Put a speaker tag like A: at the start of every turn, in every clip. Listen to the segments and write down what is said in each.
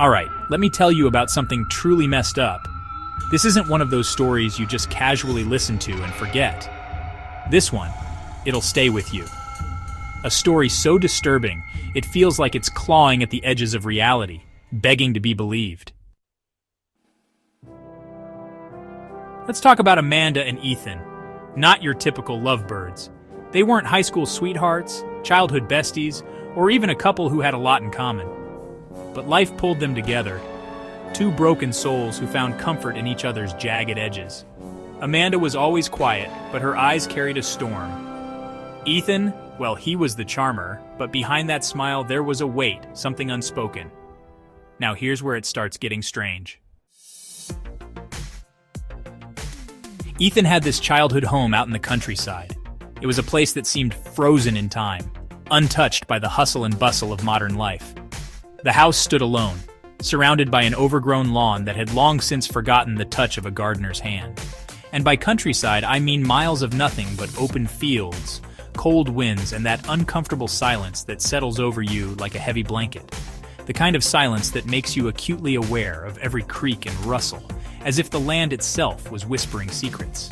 A: Alright, let me tell you about something truly messed up. This isn't one of those stories you just casually listen to and forget. This one, it'll stay with you. A story so disturbing, it feels like it's clawing at the edges of reality, begging to be believed. Let's talk about Amanda and Ethan. Not your typical lovebirds. They weren't high school sweethearts, childhood besties, or even a couple who had a lot in common. But life pulled them together. Two broken souls who found comfort in each other's jagged edges. Amanda was always quiet, but her eyes carried a storm. Ethan, well, he was the charmer, but behind that smile there was a weight, something unspoken. Now here's where it starts getting strange. Ethan had this childhood home out in the countryside. It was a place that seemed frozen in time, untouched by the hustle and bustle of modern life. The house stood alone, surrounded by an overgrown lawn that had long since forgotten the touch of a gardener's hand. And by countryside, I mean miles of nothing but open fields, cold winds, and that uncomfortable silence that settles over you like a heavy blanket. The kind of silence that makes you acutely aware of every creak and rustle, as if the land itself was whispering secrets.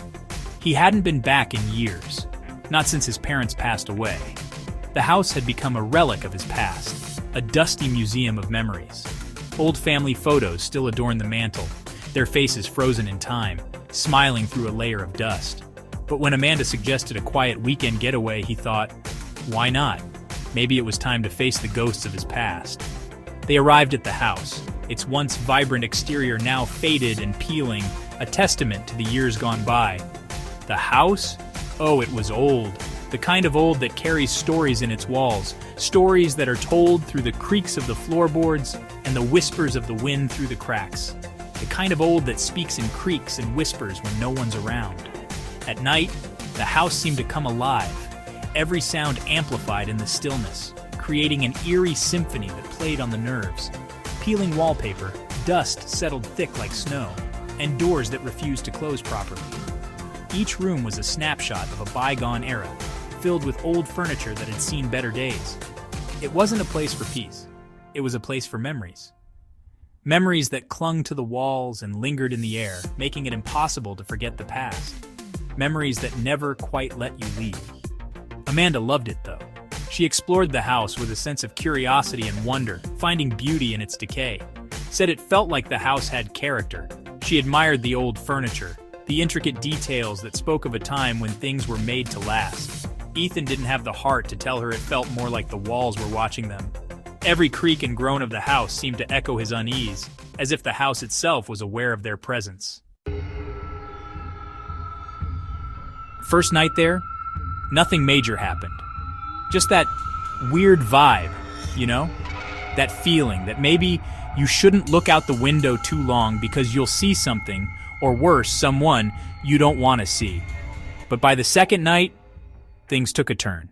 A: He hadn't been back in years, not since his parents passed away. The house had become a relic of his past, a dusty museum of memories. Old family photos still adorn the mantel, their faces frozen in time, smiling through a layer of dust. But when Amanda suggested a quiet weekend getaway, he thought, why not? Maybe it was time to face the ghosts of his past. They arrived at the house, its once vibrant exterior now faded and peeling, a testament to the years gone by. The house? Oh, it was old. The kind of old that carries stories in its walls, stories that are told through the creaks of the floorboards and the whispers of the wind through the cracks. The kind of old that speaks in creaks and whispers when no one's around. At night, the house seemed to come alive, every sound amplified in the stillness, creating an eerie symphony that played on the nerves. Peeling wallpaper, dust settled thick like snow, and doors that refused to close properly. Each room was a snapshot of a bygone era, filled with old furniture that had seen better days. It wasn't a place for peace. It was a place for memories. Memories that clung to the walls and lingered in the air, making it impossible to forget the past. Memories that never quite let you leave. Amanda loved it, though. She explored the house with a sense of curiosity and wonder, finding beauty in its decay. Said it felt like the house had character. She admired the old furniture, the intricate details that spoke of a time when things were made to last. Ethan didn't have the heart to tell her it felt more like the walls were watching them. Every creak and groan of the house seemed to echo his unease, as if the house itself was aware of their presence. First night there, nothing major happened. Just that weird vibe, you know? That feeling that maybe you shouldn't look out the window too long because you'll see something, or worse, someone you don't want to see. But by the second night, things took a turn.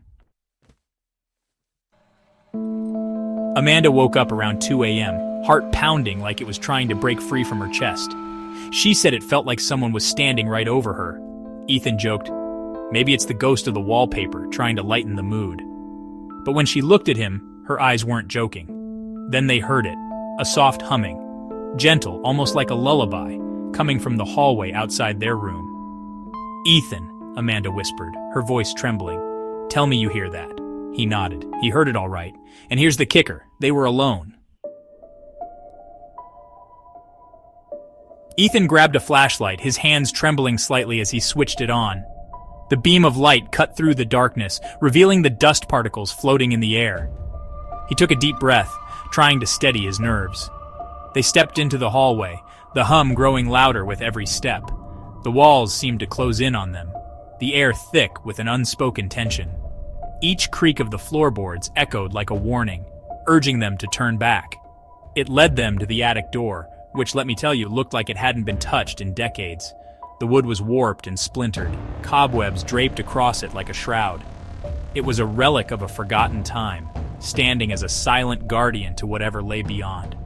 A: Amanda woke up around 2 a.m., heart pounding like it was trying to break free from her chest. She said it felt like someone was standing right over her. Ethan joked, maybe it's the ghost of the wallpaper trying to lighten the mood. But when she looked at him, her eyes weren't joking. Then they heard it, a soft humming, gentle, almost like a lullaby, coming from the hallway outside their room. Ethan, Amanda whispered, her voice trembling. Tell me you hear that. He nodded. He heard it all right. And here's the kicker. They were alone. Ethan grabbed a flashlight, his hands trembling slightly as he switched it on. The beam of light cut through the darkness, revealing the dust particles floating in the air. He took a deep breath, trying to steady his nerves. They stepped into the hallway, the hum growing louder with every step. The walls seemed to close in on them, the air thick with an unspoken tension. Each creak of the floorboards echoed like a warning, urging them to turn back. It led them to the attic door, which, let me tell you, looked like it hadn't been touched in decades. The wood was warped and splintered, cobwebs draped across it like a shroud. It was a relic of a forgotten time, standing as a silent guardian to whatever lay beyond.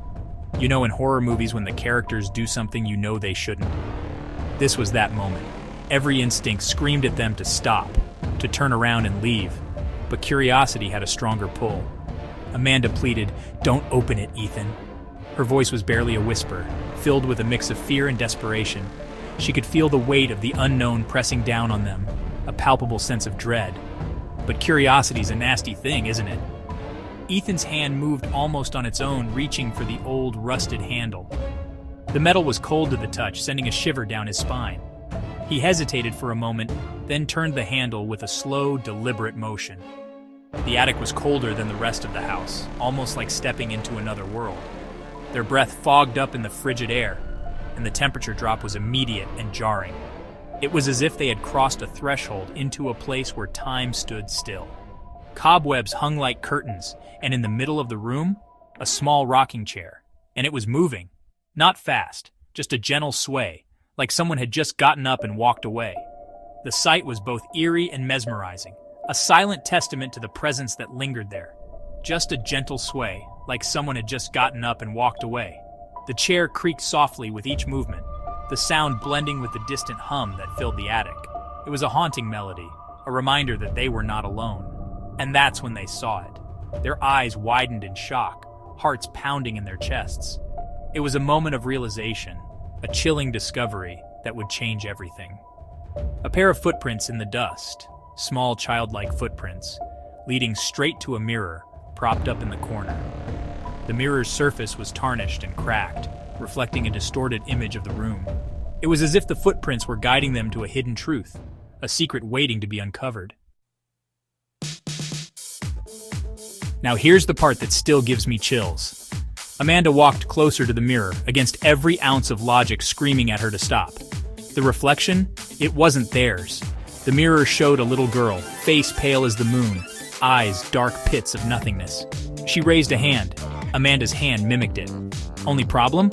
A: You know, in horror movies when the characters do something you know they shouldn't. This was that moment. Every instinct screamed at them to stop, to turn around and leave. But curiosity had a stronger pull. Amanda pleaded, "Don't open it, Ethan." Her voice was barely a whisper, filled with a mix of fear and desperation. She could feel the weight of the unknown pressing down on them, a palpable sense of dread. But curiosity's a nasty thing, isn't it? Ethan's hand moved almost on its own, reaching for the old, rusted handle. The metal was cold to the touch, sending a shiver down his spine. He hesitated for a moment, then turned the handle with a slow, deliberate motion. The attic was colder than the rest of the house, almost like stepping into another world. Their breath fogged up in the frigid air, and the temperature drop was immediate and jarring. It was as if they had crossed a threshold into a place where time stood still. Cobwebs hung like curtains, and in the middle of the room, a small rocking chair. And it was moving. Not fast, just a gentle sway, like someone had just gotten up and walked away. The sight was both eerie and mesmerizing, a silent testament to the presence that lingered there. Just a gentle sway, like someone had just gotten up and walked away. The chair creaked softly with each movement, the sound blending with the distant hum that filled the attic. It was a haunting melody, a reminder that they were not alone. And that's when they saw it. Their eyes widened in shock, hearts pounding in their chests. It was a moment of realization, a chilling discovery that would change everything. A pair of footprints in the dust, small childlike footprints, leading straight to a mirror propped up in the corner. The mirror's surface was tarnished and cracked, reflecting a distorted image of the room. It was as if the footprints were guiding them to a hidden truth, a secret waiting to be uncovered. Now here's the part that still gives me chills. Amanda walked closer to the mirror, against every ounce of logic screaming at her to stop. The reflection? It wasn't theirs. The mirror showed a little girl, face pale as the moon, eyes dark pits of nothingness. She raised a hand. Amanda's hand mimicked it. Only problem?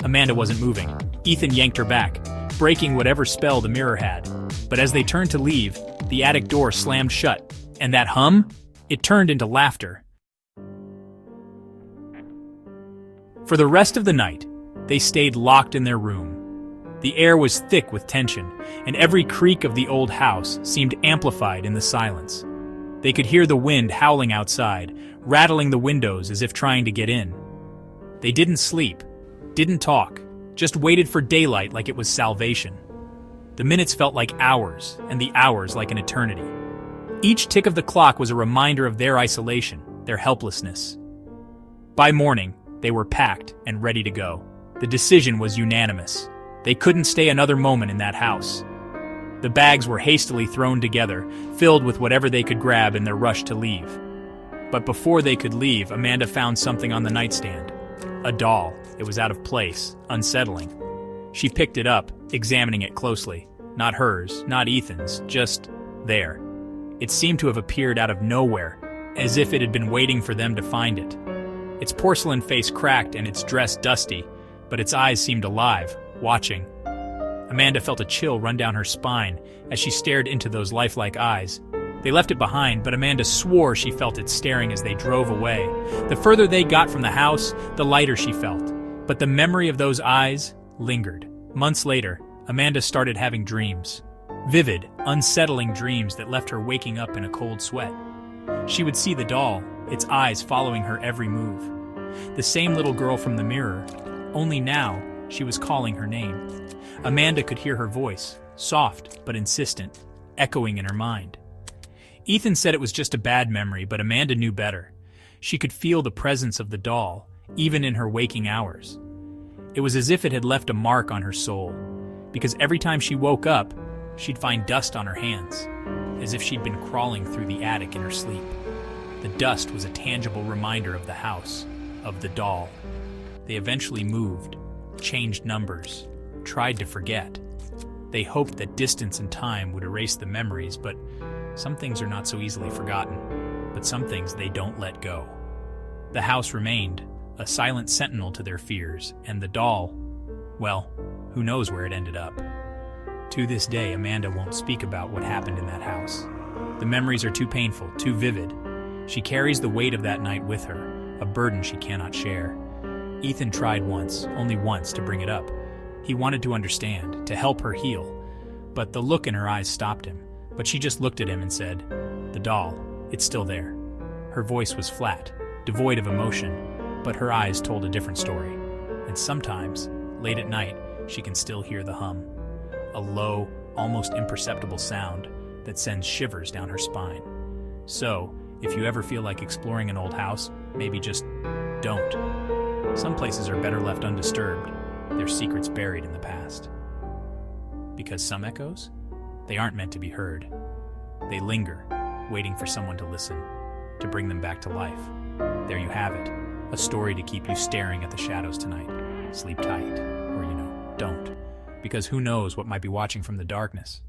A: Amanda wasn't moving. Ethan yanked her back, breaking whatever spell the mirror had. But as they turned to leave, the attic door slammed shut, and that hum? It turned into laughter. For the rest of the night, they stayed locked in their room. The air was thick with tension, and every creak of the old house seemed amplified in the silence. They could hear the wind howling outside, rattling the windows as if trying to get in. They didn't sleep, didn't talk, just waited for daylight like it was salvation. The minutes felt like hours, and the hours like an eternity. Each tick of the clock was a reminder of their isolation, their helplessness. By morning, they were packed and ready to go. The decision was unanimous. They couldn't stay another moment in that house. The bags were hastily thrown together, filled with whatever they could grab in their rush to leave. But before they could leave, Amanda found something on the nightstand. A doll. It was out of place, unsettling. She picked it up, examining it closely. Not hers, not Ethan's, just there. It seemed to have appeared out of nowhere, as if it had been waiting for them to find it. Its porcelain face cracked and its dress dusty, but its eyes seemed alive, watching. Amanda felt a chill run down her spine as she stared into those lifelike eyes. They left it behind, but Amanda swore she felt it staring as they drove away. The further they got from the house, the lighter she felt. But the memory of those eyes lingered. Months later, Amanda started having dreams. Vivid, unsettling dreams that left her waking up in a cold sweat. She would see the doll, its eyes following her every move. The same little girl from the mirror, only now she was calling her name. Amanda could hear her voice, soft but insistent, echoing in her mind. Ethan said it was just a bad memory, but Amanda knew better. She could feel the presence of the doll, even in her waking hours. It was as if it had left a mark on her soul, because every time she woke up, she'd find dust on her hands, as if she'd been crawling through the attic in her sleep. The dust was a tangible reminder of the house, of the doll. They eventually moved, changed numbers, tried to forget. They hoped that distance and time would erase the memories, but some things are not so easily forgotten. But some things they don't let go. The house remained, a silent sentinel to their fears, and the doll, well, who knows where it ended up. To this day, Amanda won't speak about what happened in that house. The memories are too painful, too vivid. She carries the weight of that night with her, a burden she cannot share. Ethan tried once, only once, to bring it up. He wanted to understand, to help her heal. But the look in her eyes stopped him. But she just looked at him and said, "The doll, it's still there." Her voice was flat, devoid of emotion. But her eyes told a different story, and sometimes, late at night, she can still hear the hum, a low, almost imperceptible sound that sends shivers down her spine. So, if you ever feel like exploring an old house, maybe just don't. Some places are better left undisturbed, their secrets buried in the past. Because some echoes, they aren't meant to be heard. They linger, waiting for someone to listen, to bring them back to life. There you have it, a story to keep you staring at the shadows tonight. Sleep tight, or don't. Because who knows what might be watching from the darkness.